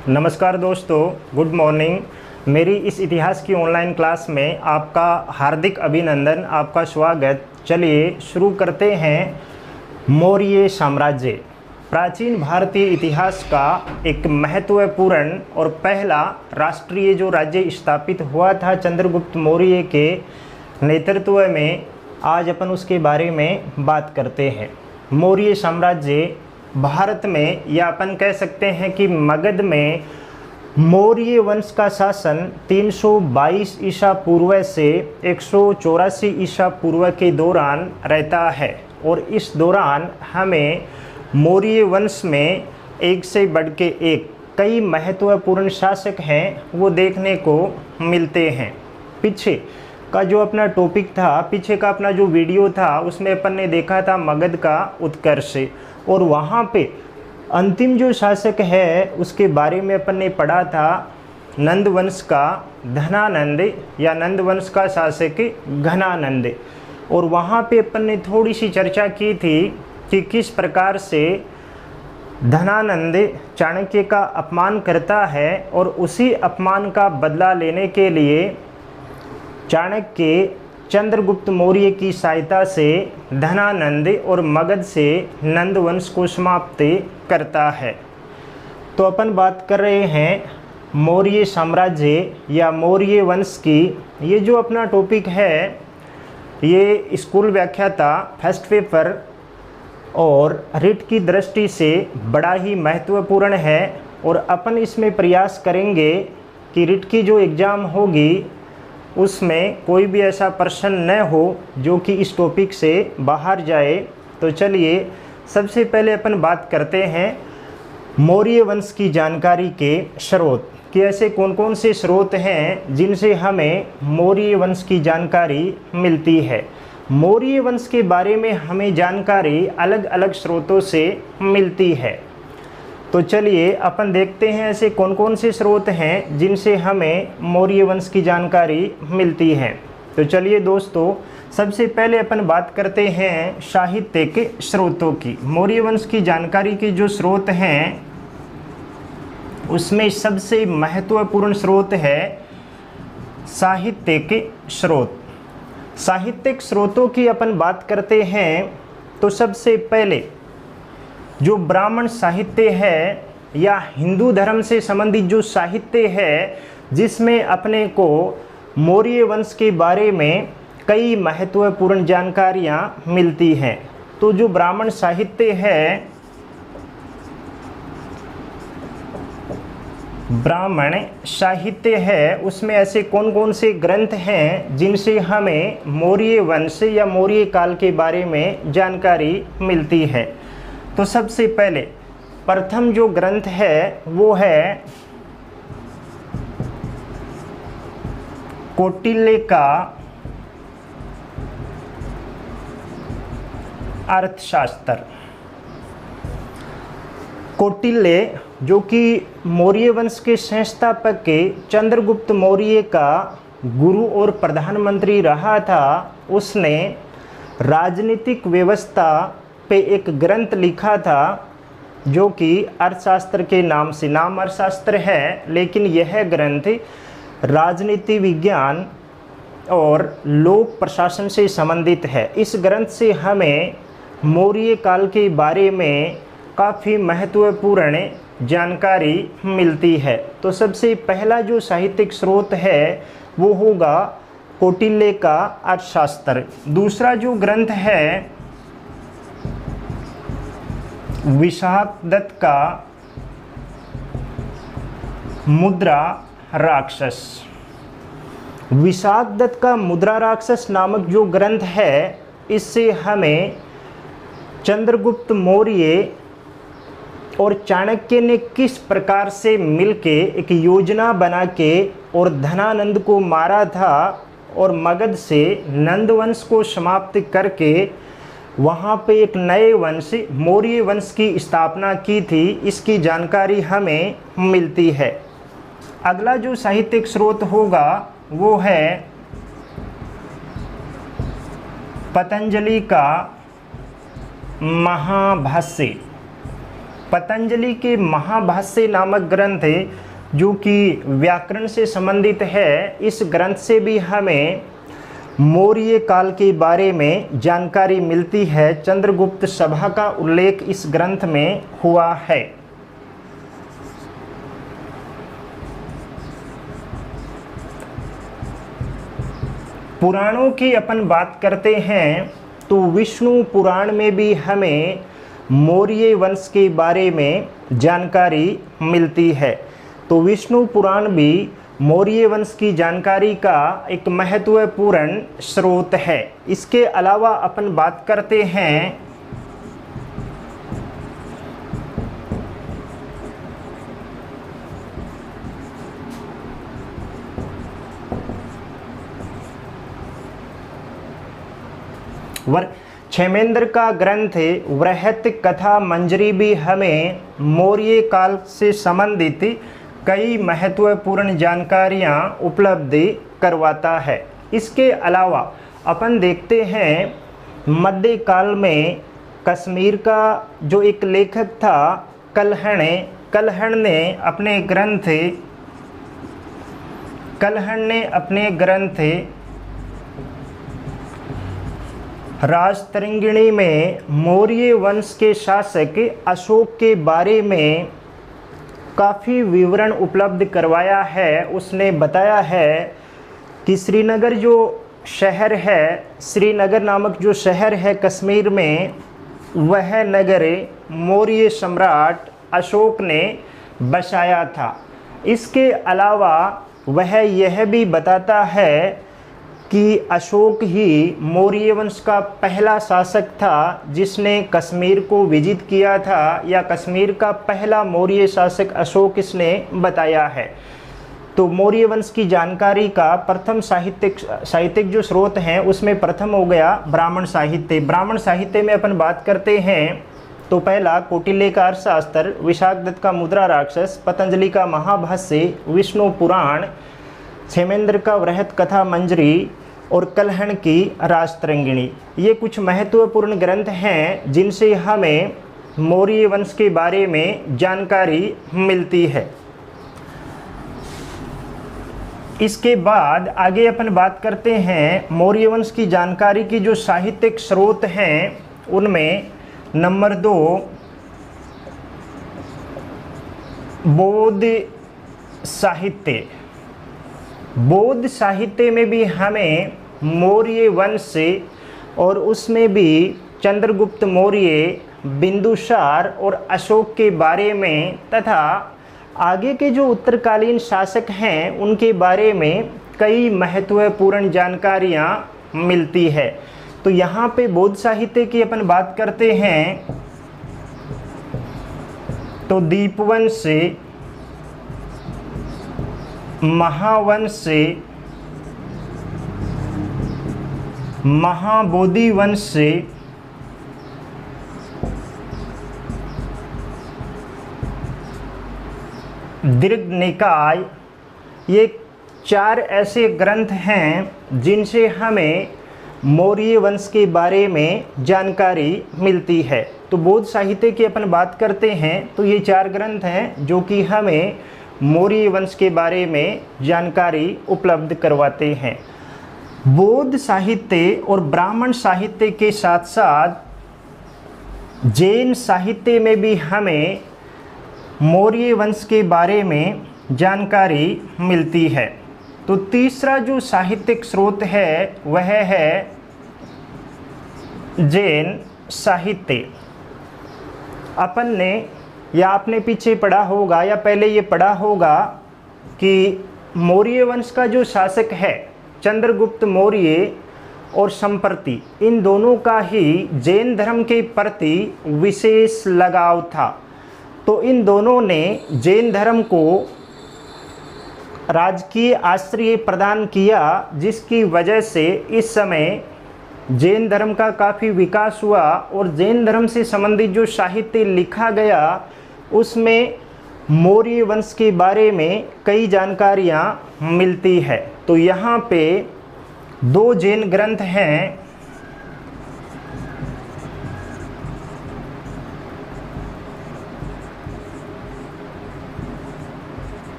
नमस्कार दोस्तों, good morning. मेरी इस इतिहास की ऑनलाइन क्लास में आपका हार्दिक अभिनंदन, आपका स्वागत। चलिए शुरू करते हैं। मौर्य साम्राज्य प्राचीन भारतीय इतिहास का एक महत्वपूर्ण और पहला राष्ट्रीय जो राज्य स्थापित हुआ था चंद्रगुप्त मौर्य के नेतृत्व में। आज अपन उसके बारे में बात करते हैं। मौर्य साम्राज्य भारत में, या अपन कह सकते हैं कि मगध में, मौर्य वंश का शासन 322 ईसा पूर्व से 184 ईसा पूर्व के दौरान रहता है। और इस दौरान हमें मौर्य वंश में एक से बढ़ के एक कई महत्वपूर्ण शासक हैं वो देखने को मिलते हैं। पीछे का जो अपना टॉपिक था, पीछे का अपना जो वीडियो था, उसमें अपन ने देखा था मगध का उत्कर्ष, और वहाँ पे अंतिम जो शासक है उसके बारे में अपन ने पढ़ा था नंद वंश का धनानंद, या नंद वंश का शासक घनानंद। और वहाँ पे अपन ने थोड़ी सी चर्चा की थी कि किस प्रकार से धनानंद चाणक्य का अपमान करता है, और उसी अपमान का बदला लेने के लिए चाणक्य चंद्रगुप्त मौर्य की सहायता से धनानंद और मगध से नंद वंश को समाप्त करता है। तो अपन बात कर रहे हैं मौर्य साम्राज्य या मौर्य वंश की। ये जो अपना टॉपिक है ये स्कूल व्याख्याता फर्स्ट पेपर और रिट की दृष्टि से बड़ा ही महत्वपूर्ण है, और अपन इसमें प्रयास करेंगे कि रिट की जो एग्ज़ाम होगी उसमें कोई भी ऐसा प्रश्न न हो जो कि इस टॉपिक से बाहर जाए। तो चलिए सबसे पहले अपन बात करते हैं मौर्य वंश की जानकारी के स्रोत, कि ऐसे कौन कौन से स्रोत हैं जिनसे हमें मौर्य वंश की जानकारी मिलती है। मौर्य वंश के बारे में हमें जानकारी अलग अलग स्रोतों से मिलती है। तो चलिए अपन देखते हैं ऐसे कौन कौन से स्रोत हैं जिनसे हमें मौर्य वंश की जानकारी मिलती है। तो चलिए दोस्तों, सबसे पहले अपन बात करते हैं साहित्य के स्रोतों की। मौर्य वंश की जानकारी के जो स्रोत हैं उसमें सबसे महत्वपूर्ण स्रोत है साहित्यिक स्रोत। साहित्यिक स्रोतों की अपन बात करते हैं तो सबसे पहले जो ब्राह्मण साहित्य है या हिंदू धर्म से संबंधित जो साहित्य है जिसमें अपने को मौर्य वंश के बारे में कई महत्वपूर्ण जानकारियाँ मिलती हैं। तो जो ब्राह्मण साहित्य है, ब्राह्मण साहित्य है, उसमें ऐसे कौन कौन से ग्रंथ हैं जिनसे हमें मौर्य वंश या मौर्य काल के बारे में जानकारी मिलती है। तो सबसे पहले प्रथम जो ग्रंथ है वो है कौटिल्य का अर्थशास्त्र। कौटिल्य जो कि मौर्य वंश के संस्थापक के चंद्रगुप्त मौर्य का गुरु और प्रधानमंत्री रहा था, उसने राजनीतिक व्यवस्था पे एक ग्रंथ लिखा था जो कि अर्थशास्त्र के नाम से, नाम अर्थशास्त्र है लेकिन यह ग्रंथ राजनीति विज्ञान और लोक प्रशासन से संबंधित है। इस ग्रंथ से हमें मौर्य काल के बारे में काफ़ी महत्वपूर्ण जानकारी मिलती है। तो सबसे पहला जो साहित्यिक स्रोत है वो होगा कौटिल्य का अर्थशास्त्र। दूसरा जो ग्रंथ है विशाखदत्त का मुद्रा राक्षस। विशाखदत्त का मुद्रा राक्षस नामक जो ग्रंथ है, इससे हमें चंद्रगुप्त मौर्य और चाणक्य ने किस प्रकार से मिलके एक योजना बना के और धनानंद को मारा था और मगध से नंद वंश को समाप्त करके वहाँ पे एक नए वंश मौर्य वंश की स्थापना की थी, इसकी जानकारी हमें मिलती है। अगला जो साहित्यिक स्रोत होगा वो है पतंजलि का महाभाष्य। पतंजलि के महाभाष्य नामक ग्रंथ जो कि व्याकरण से संबंधित है, इस ग्रंथ से भी हमें मौर्य काल के बारे में जानकारी मिलती है। चंद्रगुप्त सभा का उल्लेख इस ग्रंथ में हुआ है। पुराणों की अपन बात करते हैं तो विष्णु पुराण में भी हमें मौर्य वंश के बारे में जानकारी मिलती है। तो विष्णु पुराण भी मौर्य वंश की जानकारी का एक महत्वपूर्ण स्रोत है। इसके अलावा अपन बात करते हैं क्षेमेंद्र का ग्रंथ वृहत कथा मंजरी भी हमें मौर्य काल से संबंधित कई महत्वपूर्ण जानकारियां उपलब्ध करवाता है। इसके अलावा अपन देखते हैं मध्यकाल में कश्मीर का जो एक लेखक था कलहण ने अपने ग्रंथ राजतरंगिणी में मौर्य वंश के शासक अशोक के बारे में काफ़ी विवरण उपलब्ध करवाया है। उसने बताया है कि श्रीनगर नामक जो शहर है कश्मीर में, वह नगर मौर्य सम्राट अशोक ने बसाया था। इसके अलावा वह यह भी बताता है कि अशोक ही मौर्य वंश का पहला शासक था जिसने कश्मीर को विजिट किया था, या कश्मीर का पहला मौर्य शासक अशोक इसने बताया है। तो मौर्य वंश की जानकारी का प्रथम साहित्यिक जो स्रोत हैं उसमें प्रथम हो गया ब्राह्मण साहित्य। ब्राह्मण साहित्य में अपन बात करते हैं तो पहला कौटिल्य का अर्थशास्त्र, विशाखदत्त का मुद्रा राक्षस, पतंजलि का महाभाष्य, विष्णु पुराण, क्षेमेंद्र का वृहत कथा मंजरी और कलहण की राजतरंगिणी। ये कुछ महत्वपूर्ण ग्रंथ हैं जिनसे हमें मौर्य वंश के बारे में जानकारी मिलती है। इसके बाद आगे अपन बात करते हैं मौर्य वंश की जानकारी की जो साहित्यिक स्रोत हैं उनमें नंबर 2 बौद्ध साहित्य। बौद्ध साहित्य में भी हमें मौर्य वंश से और उसमें भी चंद्रगुप्त मौर्य, बिंदुसार और अशोक के बारे में तथा आगे के जो उत्तरकालीन शासक हैं उनके बारे में कई महत्वपूर्ण जानकारियाँ मिलती है। तो यहाँ पे बौद्ध साहित्य की अपन बात करते हैं तो दीपवंश, महावंश, महाबोधि वंश, दीर्घ निकाय, ये 4 ऐसे ग्रंथ हैं जिनसे हमें मौर्य वंश के बारे में जानकारी मिलती है। तो बौद्ध साहित्य की अपन बात करते हैं तो ये 4 ग्रंथ हैं जो कि हमें मौर्य वंश के बारे में जानकारी उपलब्ध करवाते हैं। बौद्ध साहित्य और ब्राह्मण साहित्य के साथ साथ जैन साहित्य में भी हमें मौर्य वंश के बारे में जानकारी मिलती है। तो तीसरा जो साहित्यिक स्रोत है वह है जैन साहित्य। अपन ने या आपने पीछे पढ़ा होगा या पहले ये पढ़ा होगा कि मौर्य वंश का जो शासक है चंद्रगुप्त मौर्य और संप्रति, इन दोनों का ही जैन धर्म के प्रति विशेष लगाव था। तो इन दोनों ने जैन धर्म को राजकीय आश्रय प्रदान किया, जिसकी वजह से इस समय जैन धर्म का काफ़ी विकास हुआ और जैन धर्म से संबंधित जो साहित्य लिखा गया उसमें मौर्य वंश के बारे में कई जानकारियाँ मिलती है। तो यहाँ पे 2 जैन ग्रंथ हैं,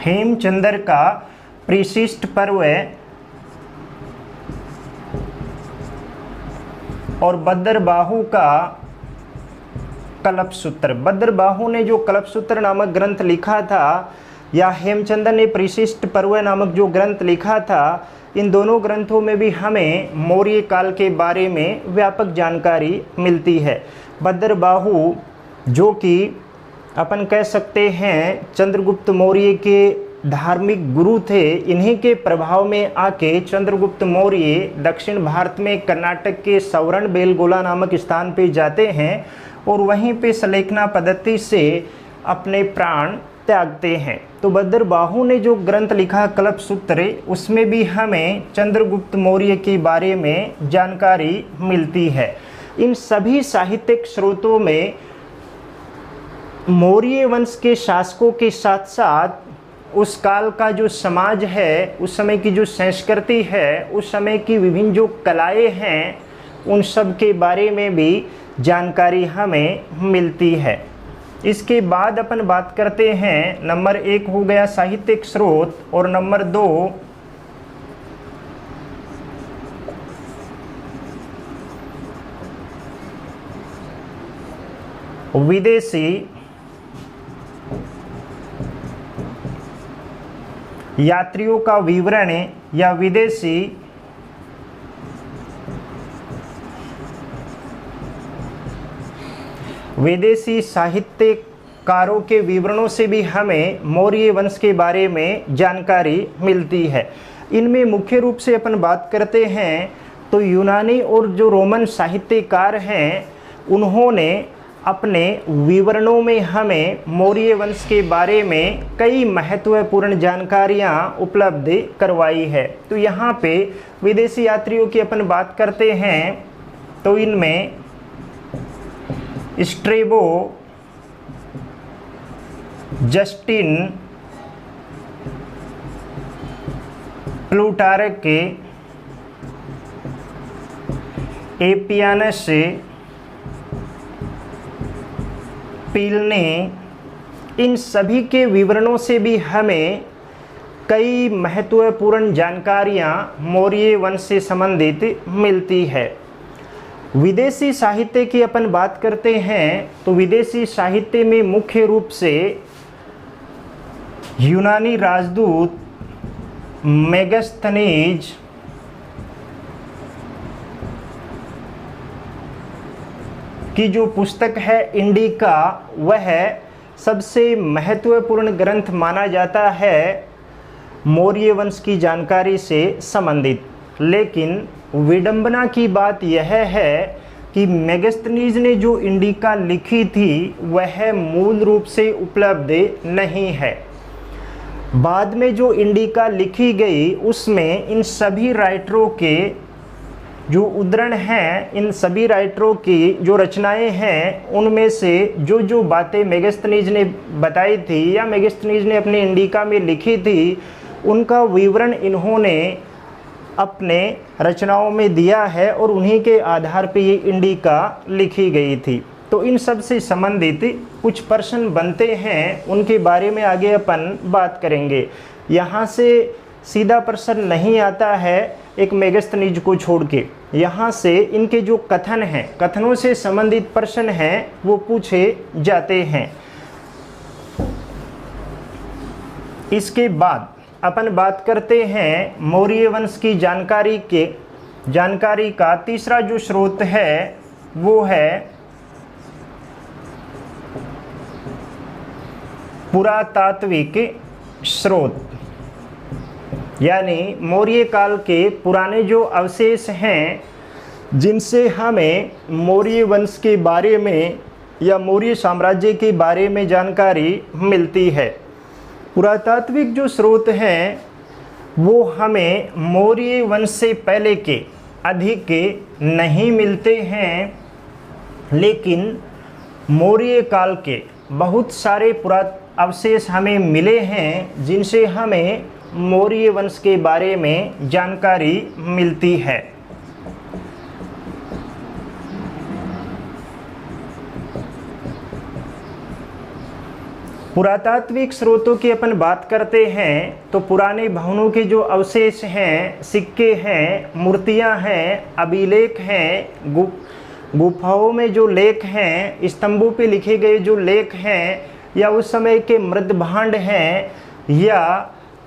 हेमचंद्र का परिशिष्ट पर्व और बद्रबाहु का कल्पसूत्र। बद्रबाहु ने जो कल्पसूत्र नामक ग्रंथ लिखा था या हेमचंद्र ने परिशिष्ट पर्व नामक जो ग्रंथ लिखा था, इन दोनों ग्रंथों में भी हमें मौर्य काल के बारे में व्यापक जानकारी मिलती है। बद्रबाहु जो कि अपन कह सकते हैं चंद्रगुप्त मौर्य के धार्मिक गुरु थे, इन्हीं के प्रभाव में आके चंद्रगुप्त मौर्य दक्षिण भारत में कर्नाटक के सवर्ण बेलगोला नामक स्थान पे जाते हैं और वहीं पे सलेखना पद्धति से अपने प्राण त्यागते हैं। तो बद्रबाहु ने जो ग्रंथ लिखा कल्पसूत्र, उसमें भी हमें चंद्रगुप्त मौर्य के बारे में जानकारी मिलती है। इन सभी साहित्यिक स्रोतों में मौर्य वंश के शासकों के साथ साथ उस काल का जो समाज है, उस समय की जो संस्कृति है, उस समय की विभिन्न जो कलाएं हैं, उन सब के बारे में भी जानकारी हमें मिलती है। इसके बाद अपन बात करते हैं, नंबर 1 हो गया साहित्यिक स्रोत और नंबर 2 विदेशी यात्रियों का विवरण या विदेशी साहित्यकारों के विवरणों से भी हमें मौर्य वंश के बारे में जानकारी मिलती है। इनमें मुख्य रूप से अपन बात करते हैं तो यूनानी और जो रोमन साहित्यकार हैं, उन्होंने अपने विवरणों में हमें मौर्य वंश के बारे में कई महत्वपूर्ण जानकारियां उपलब्ध करवाई है। तो यहाँ पे विदेशी यात्रियों की अपन बात करते हैं तो इनमें स्ट्रेबो, जस्टिन, प्लूटार्क, एपियानस, प्लिनी, इन सभी के विवरणों से भी हमें कई महत्वपूर्ण जानकारियां मौर्य वंश से संबंधित मिलती है। विदेशी साहित्य की अपन बात करते हैं तो विदेशी साहित्य में मुख्य रूप से यूनानी राजदूत मेगास्थनीज, की जो पुस्तक है इंडिका, वह सबसे महत्वपूर्ण ग्रंथ माना जाता है मौर्य वंश की जानकारी से संबंधित। लेकिन विडंबना की बात यह है कि मेगास्थनीज ने जो इंडिका लिखी थी वह मूल रूप से उपलब्ध नहीं है। बाद में जो इंडिका लिखी गई उसमें इन सभी राइटरों के जो उद्धरण हैं, इन सभी राइटरों की जो रचनाएं हैं, उनमें से जो जो बातें मेगास्थनीज ने बताई थी या मेगास्थनीज ने अपने इंडिका में लिखी थी, उनका विवरण इन्होंने अपने रचनाओं में दिया है और उन्हीं के आधार पर ये इंडिका लिखी गई थी। तो इन सब से संबंधित कुछ प्रश्न बनते हैं, उनके बारे में आगे अपन बात करेंगे। यहाँ से सीधा प्रश्न नहीं आता है एक मेगास्थनीज को छोड़ के, यहाँ से इनके जो कथन हैं, कथनों से संबंधित प्रश्न हैं, वो पूछे जाते हैं। इसके बाद अपन बात करते हैं मौर्य वंश की जानकारी का तीसरा जो स्रोत है वो है पुरातात्विक स्रोत, यानी मौर्य काल के पुराने जो अवशेष हैं जिनसे हमें मौर्य वंश के बारे में या मौर्य साम्राज्य के बारे में जानकारी मिलती है। पुरातात्विक जो स्रोत हैं वो हमें मौर्य वंश से पहले के अधिक नहीं मिलते हैं, लेकिन मौर्य काल के बहुत सारे अवशेष हमें मिले हैं जिनसे हमें मौर्य वंश के बारे में जानकारी मिलती है। पुरातात्विक स्रोतों की अपन बात करते हैं तो पुराने भवनों के जो अवशेष हैं, सिक्के हैं, मूर्तियां हैं, अभिलेख हैं, गुफाओं में जो लेख हैं, स्तंभों पे लिखे गए जो लेख हैं, या उस समय के मृद भांड हैं, या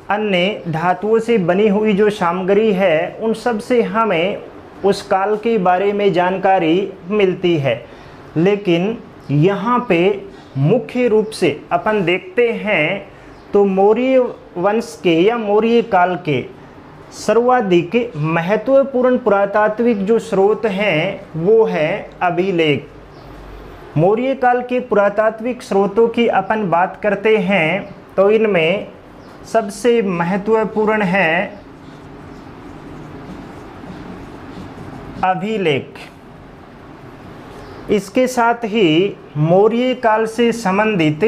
अन्य धातुओं से बनी हुई जो सामग्री है, उन सब से हमें उस काल के बारे में जानकारी मिलती है। लेकिन यहाँ पे मुख्य रूप से अपन देखते हैं तो मौर्य वंश के या मौर्य काल के सर्वाधिक महत्वपूर्ण पुरातात्विक जो स्रोत हैं वो है अभिलेख। मौर्य काल के पुरातात्विक स्रोतों की अपन बात करते हैं तो इनमें सबसे महत्वपूर्ण है अभिलेख। इसके साथ ही मौर्य काल से संबंधित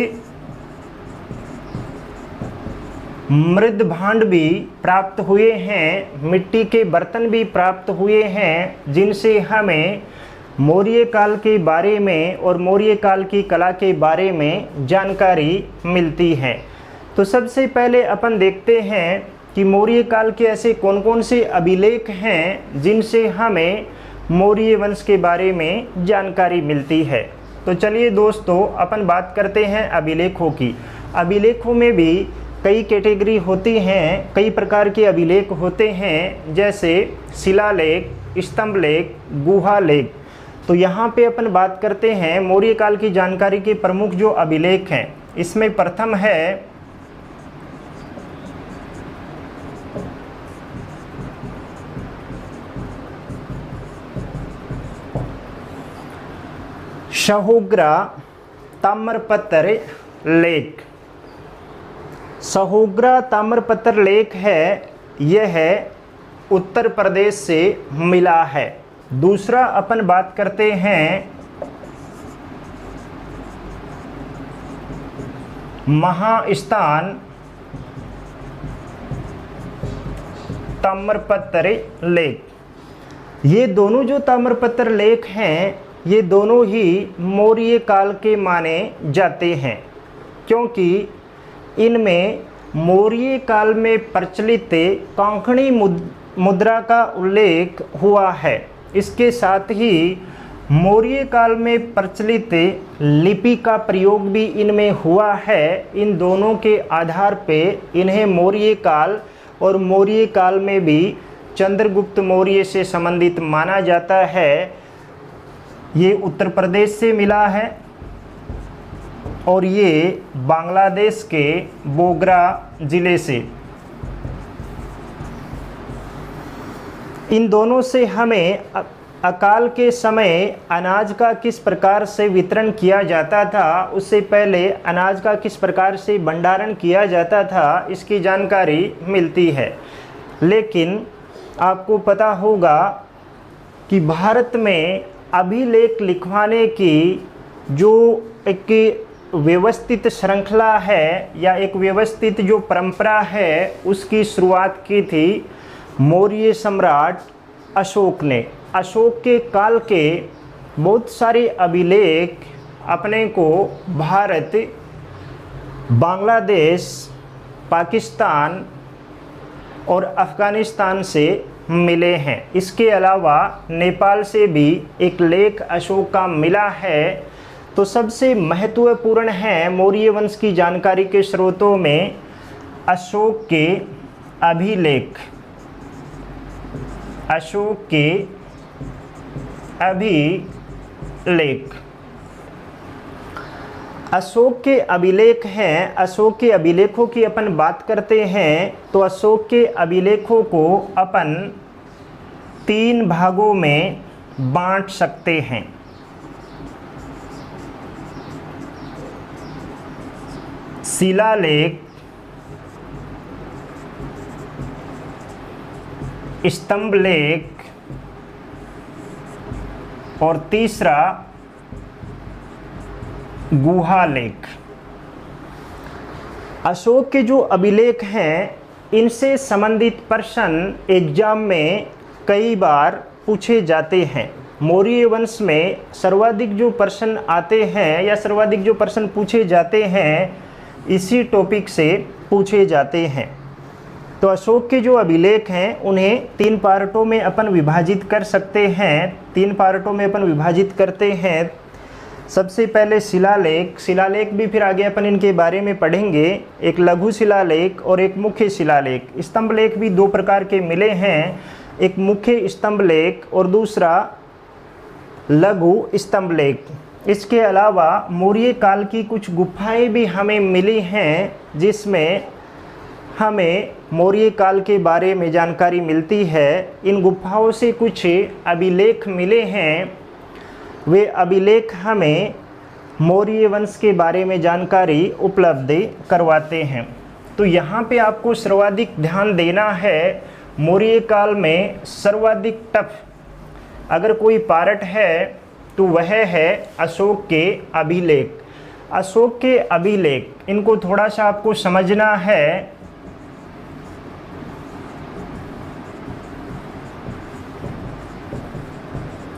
मृद भांड भी प्राप्त हुए हैं, मिट्टी के बर्तन भी प्राप्त हुए हैं, जिनसे हमें मौर्य काल के बारे में और मौर्य काल की कला के बारे में जानकारी मिलती है। तो सबसे पहले अपन देखते हैं कि मौर्य काल के ऐसे कौन कौन से अभिलेख हैं जिनसे हमें मौर्य वंश के बारे में जानकारी मिलती है। तो चलिए दोस्तों, अपन बात करते हैं अभिलेखों की। अभिलेखों में भी कई कैटेगरी होती हैं, कई प्रकार के अभिलेख होते हैं, जैसे शिलालेख, स्तंभलेख, गुहालेख। तो यहाँ पे अपन बात करते हैं मौर्य काल की जानकारी के प्रमुख जो अभिलेख हैं। इसमें प्रथम है सहोग्रा ताम्रपत्र लेख। सहोग्रा ताम्रपत्र लेख है, यह उत्तर प्रदेश से मिला है। दूसरा अपन बात करते हैं महास्थान ताम्रपत्र लेख। ये दोनों जो ताम्रपत्र लेख हैं, ये दोनों ही मौर्य काल के माने जाते हैं, क्योंकि इनमें मौर्य काल में प्रचलित कोंकणी मुद्रा का उल्लेख हुआ है। इसके साथ ही मौर्य काल में प्रचलित लिपि का प्रयोग भी इनमें हुआ है। इन दोनों के आधार पे इन्हें मौर्य काल और मौर्य काल में भी चंद्रगुप्त मौर्य से संबंधित माना जाता है। ये उत्तर प्रदेश से मिला है और ये बांग्लादेश के बोगरा जिले से। इन दोनों से हमें अकाल के समय अनाज का किस प्रकार से वितरण किया जाता था, उससे पहले अनाज का किस प्रकार से भंडारण किया जाता था, इसकी जानकारी मिलती है। लेकिन आपको पता होगा कि भारत में अभिलेख लिखवाने की जो एक व्यवस्थित श्रृंखला है या एक व्यवस्थित जो परंपरा है, उसकी शुरुआत की थी मौर्य सम्राट अशोक ने। अशोक के काल के बहुत सारे अभिलेख अपने को भारत, बांग्लादेश, पाकिस्तान और अफ़गानिस्तान से मिले हैं। इसके अलावा नेपाल से भी एक लेख अशोक का मिला है। तो सबसे महत्वपूर्ण है मौर्य वंश की जानकारी के स्रोतों में अशोक के अभिलेख। अशोक के अभिलेख, अशोक के अभिलेख हैं। अशोक के अभिलेखों की अपन बात करते हैं तो अशोक के अभिलेखों को अपन 3 भागों में बांट सकते हैं। शिलालेख, स्तंभलेख और तीसरा गुहालेख। अशोक के जो अभिलेख हैं, इनसे संबंधित प्रश्न एग्जाम में कई बार पूछे जाते हैं। मौर्य वंश में सर्वाधिक जो प्रश्न आते हैं या सर्वाधिक जो प्रश्न पूछे जाते हैं, इसी टॉपिक से पूछे जाते हैं। तो अशोक के जो अभिलेख हैं उन्हें 3 पार्टों में अपन विभाजित कर सकते हैं, 3 पार्टों में अपन विभाजित करते हैं। सबसे पहले शिलालेख, शिलालेख भी फिर आगे अपन इनके बारे में पढ़ेंगे, एक लघु शिलालेख और एक मुख्य शिलालेख। स्तंभ लेख भी 2 प्रकार के मिले हैं, एक मुख्य स्तंभ लेख और दूसरा लघु स्तंभ लेख। इसके अलावा मौर्य काल की कुछ गुफाएं भी हमें मिली हैं, जिसमें हमें मौर्य काल के बारे में जानकारी मिलती है। इन गुफाओं से कुछ अभिलेख मिले हैं, वे अभिलेख हमें मौर्य वंश के बारे में जानकारी उपलब्ध करवाते हैं। तो यहाँ पे आपको सर्वाधिक ध्यान देना है, मौर्य काल में सर्वाधिक टफ अगर कोई पार्ट है तो वह है अशोक के अभिलेख। अशोक के अभिलेख, इनको थोड़ा सा आपको समझना है।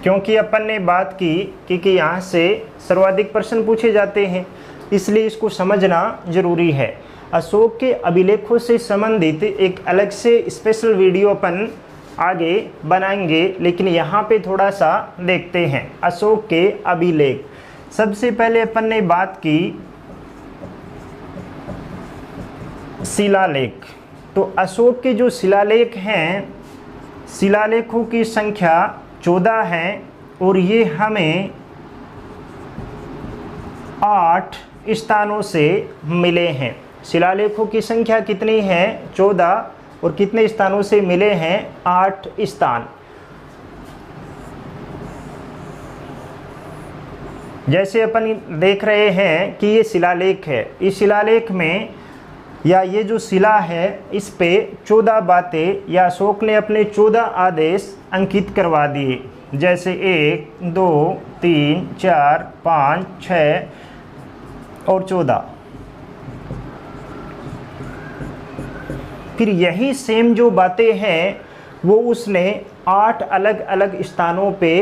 क्योंकि अपन ने बात की कि यहाँ से सर्वाधिक प्रश्न पूछे जाते हैं, इसलिए इसको समझना जरूरी है। अशोक के अभिलेखों से संबंधित एक अलग से स्पेशल वीडियो अपन आगे बनाएंगे, लेकिन यहाँ पे थोड़ा सा देखते हैं अशोक के अभिलेख। सबसे पहले अपन ने बात की शिलालेख। तो अशोक के जो शिलालेख हैं, शिलालेखों की संख्या 14 है और ये हमें 8 स्थानों से मिले हैं। शिलालेखों की संख्या कितनी है? 14, और कितने स्थानों से मिले हैं? 8 स्थान। जैसे अपन देख रहे हैं कि ये शिलालेख है, इस शिलालेख में या ये जो शिला है इस पे 14 बातें या अशोक ने अपने 14 आदेश अंकित करवा दिए, जैसे 1, 2, 3, 4, 5, 6 और 14। फिर यही सेम जो बातें हैं वो उसने 8 अलग अलग स्थानों पे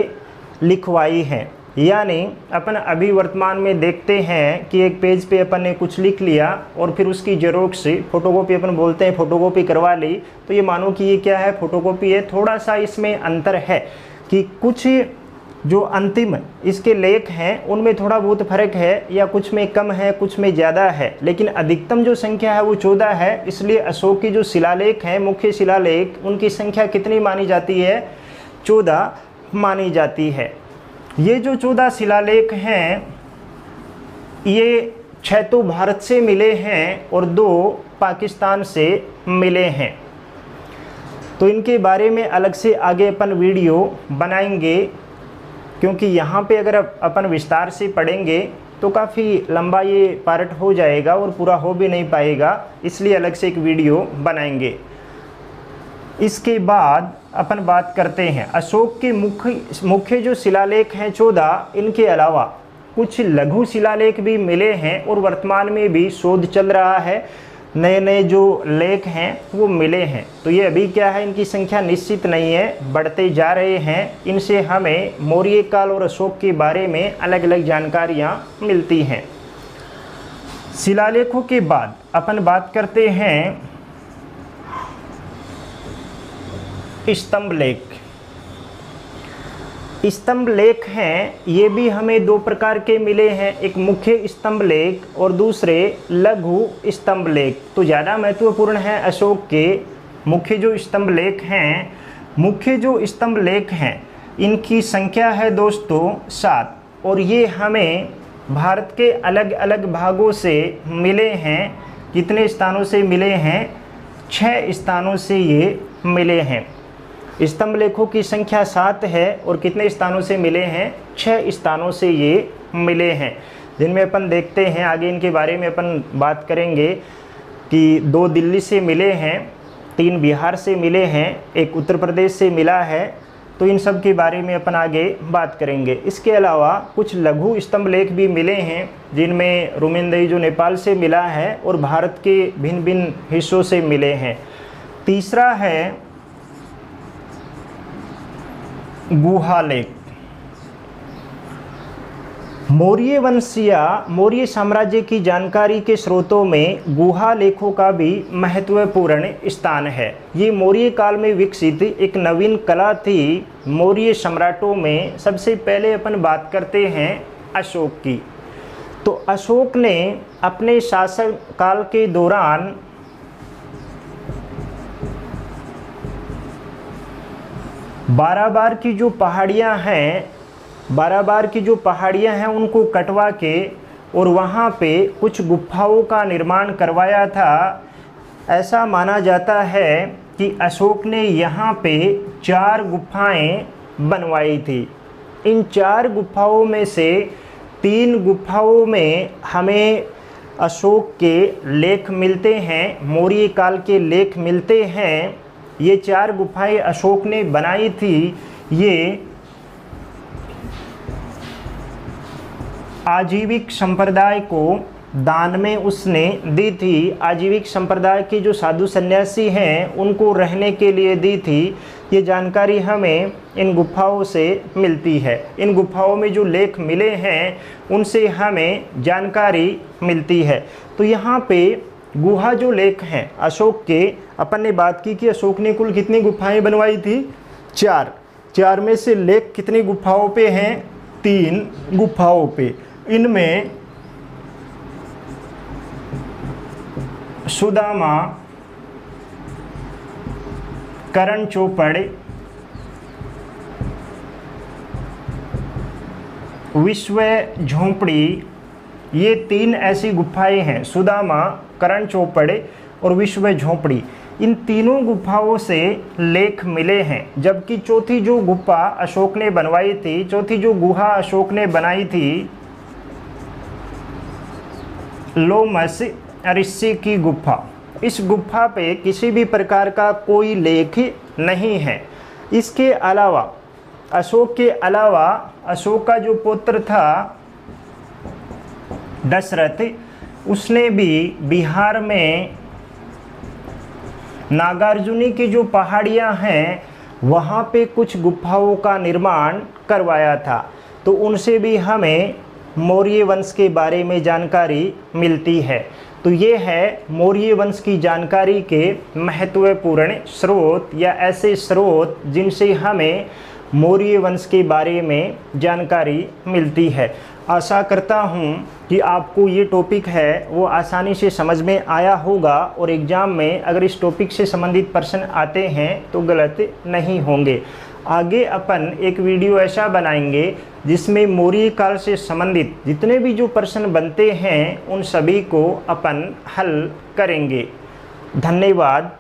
लिखवाई हैं। यानी अपन अभी वर्तमान में देखते हैं कि एक पेज पे अपन ने कुछ लिख लिया और फिर उसकी जेरोक्स फोटोकॉपी, अपन बोलते हैं फोटोकॉपी करवा ली, तो ये मानो कि ये क्या है? फोटोकॉपी है। थोड़ा सा इसमें अंतर है कि कुछ जो अंतिम इसके लेख हैं उनमें थोड़ा बहुत फर्क है, या कुछ में कम है कुछ में ज़्यादा है, लेकिन अधिकतम जो संख्या है वो 14 है। इसलिए अशोक की जो शिलालेख हैं, मुख्य शिलालेख, उनकी संख्या कितनी मानी जाती है? 14 मानी जाती है। ये जो 14 शिलालेख हैं, ये 6 तो भारत से मिले हैं और 2 पाकिस्तान से मिले हैं। तो इनके बारे में अलग से आगे अपन वीडियो बनाएंगे, क्योंकि यहाँ पे अगर अपन विस्तार से पढ़ेंगे तो काफ़ी लंबा ये पार्ट हो जाएगा और पूरा हो भी नहीं पाएगा, इसलिए अलग से एक वीडियो बनाएंगे। इसके बाद अपन बात करते हैं अशोक के मुख्य जो शिलालेख हैं 14, इनके अलावा कुछ लघु शिलालेख भी मिले हैं और वर्तमान में भी शोध चल रहा है, नए नए जो लेख हैं वो मिले हैं। तो ये अभी क्या है, इनकी संख्या निश्चित नहीं है, बढ़ते जा रहे हैं। इनसे हमें मौर्य काल और अशोक के बारे में अलग अलग जानकारियाँ मिलती हैं। शिलालेखों के बाद अपन बात करते हैं स्तंभ लेख। स्तंभ लेख हैं, ये भी हमें 2 प्रकार के मिले हैं, एक मुख्य स्तंभ लेख और दूसरे लघु स्तंभ लेख। तो ज़्यादा महत्वपूर्ण है अशोक के मुख्य जो स्तंभ लेख हैं। मुख्य जो स्तंभ लेख हैं इनकी संख्या है दोस्तों 7, और ये हमें भारत के अलग अलग भागों से मिले हैं। कितने स्थानों से मिले हैं? 6 स्थानों से ये मिले हैं। स्तंभ लेखों की संख्या 7 है और कितने स्थानों से मिले हैं? 6 स्थानों से ये मिले हैं, जिनमें अपन देखते हैं आगे इनके बारे में अपन बात करेंगे कि 2 दिल्ली से मिले हैं, 3 बिहार से मिले हैं, 1 उत्तर प्रदेश से मिला है। तो इन सब के बारे में अपन आगे बात करेंगे। इसके अलावा कुछ लघु स्तंभ लेख भी मिले हैं, जिनमें रुमेनदई जो नेपाल से मिला है और भारत के भिन्न भिन्न हिस्सों से मिले हैं। तीसरा है गुहा लेख। मौर्य वंश या मौर्य साम्राज्य की जानकारी के स्रोतों में गुहा लेखों का भी महत्वपूर्ण स्थान है। ये मौर्य काल में विकसित एक नवीन कला थी। मौर्य सम्राटों में सबसे पहले अपन बात करते हैं अशोक की। तो अशोक ने अपने शासन काल के दौरान बाराबार की जो पहाड़ियाँ हैं उनको कटवा के और वहाँ पे कुछ गुफाओं का निर्माण करवाया था। ऐसा माना जाता है कि अशोक ने यहाँ पे 4 गुफाएं बनवाई थी। इन 4 गुफाओं में से 3 गुफाओं में हमें अशोक के लेख मिलते हैं, मौर्य काल के लेख मिलते हैं। ये 4 गुफाएं अशोक ने बनाई थी। ये आजीविक संप्रदाय को दान में उसने दी थी। आजीविक संप्रदाय के जो साधु सन्यासी हैं उनको रहने के लिए दी थी। ये जानकारी हमें इन गुफाओं से मिलती है। इन गुफाओं में जो लेख मिले हैं उनसे हमें जानकारी मिलती है। तो यहाँ पे गुहा जो लेख हैं अशोक के, अपन ने बात की कि अशोक ने कुल कितनी गुफाएं बनवाई थी? 4 में से लेख कितनी गुफाओं पे हैं? 3 गुफाओं पे। इनमें सुदामा, करण चोपड़, विश्व झोंपड़ी, ये 3 ऐसी गुफाएं हैं। सुदामा, करण चोपड़ और विश्व झोंपड़ी, इन तीनों गुफाओं से लेख मिले हैं। जबकि चौथी जो गुफा अशोक ने बनवाई थी, चौथी जो गुहा अशोक ने बनाई थी, लोमस ऋषि की गुफा, इस गुफा पे किसी भी प्रकार का कोई लेख नहीं है। इसके अलावा अशोक के अलावा अशोक का जो पुत्र था दशरथ, उसने भी बिहार में नागार्जुनी की जो पहाड़ियाँ हैं वहाँ पे कुछ गुफाओं का निर्माण करवाया था। तो उनसे भी हमें मौर्य वंश के बारे में जानकारी मिलती है। तो ये है मौर्य वंश की जानकारी के महत्वपूर्ण स्रोत या ऐसे स्रोत जिनसे हमें मौर्य वंश के बारे में जानकारी मिलती है। आशा करता हूँ कि आपको ये टॉपिक है वो आसानी से समझ में आया होगा और एग्ज़ाम में अगर इस टॉपिक से संबंधित प्रश्न आते हैं तो गलत नहीं होंगे। आगे अपन एक वीडियो ऐसा बनाएंगे जिसमें मौर्य काल से संबंधित जितने भी जो प्रश्न बनते हैं उन सभी को अपन हल करेंगे। धन्यवाद।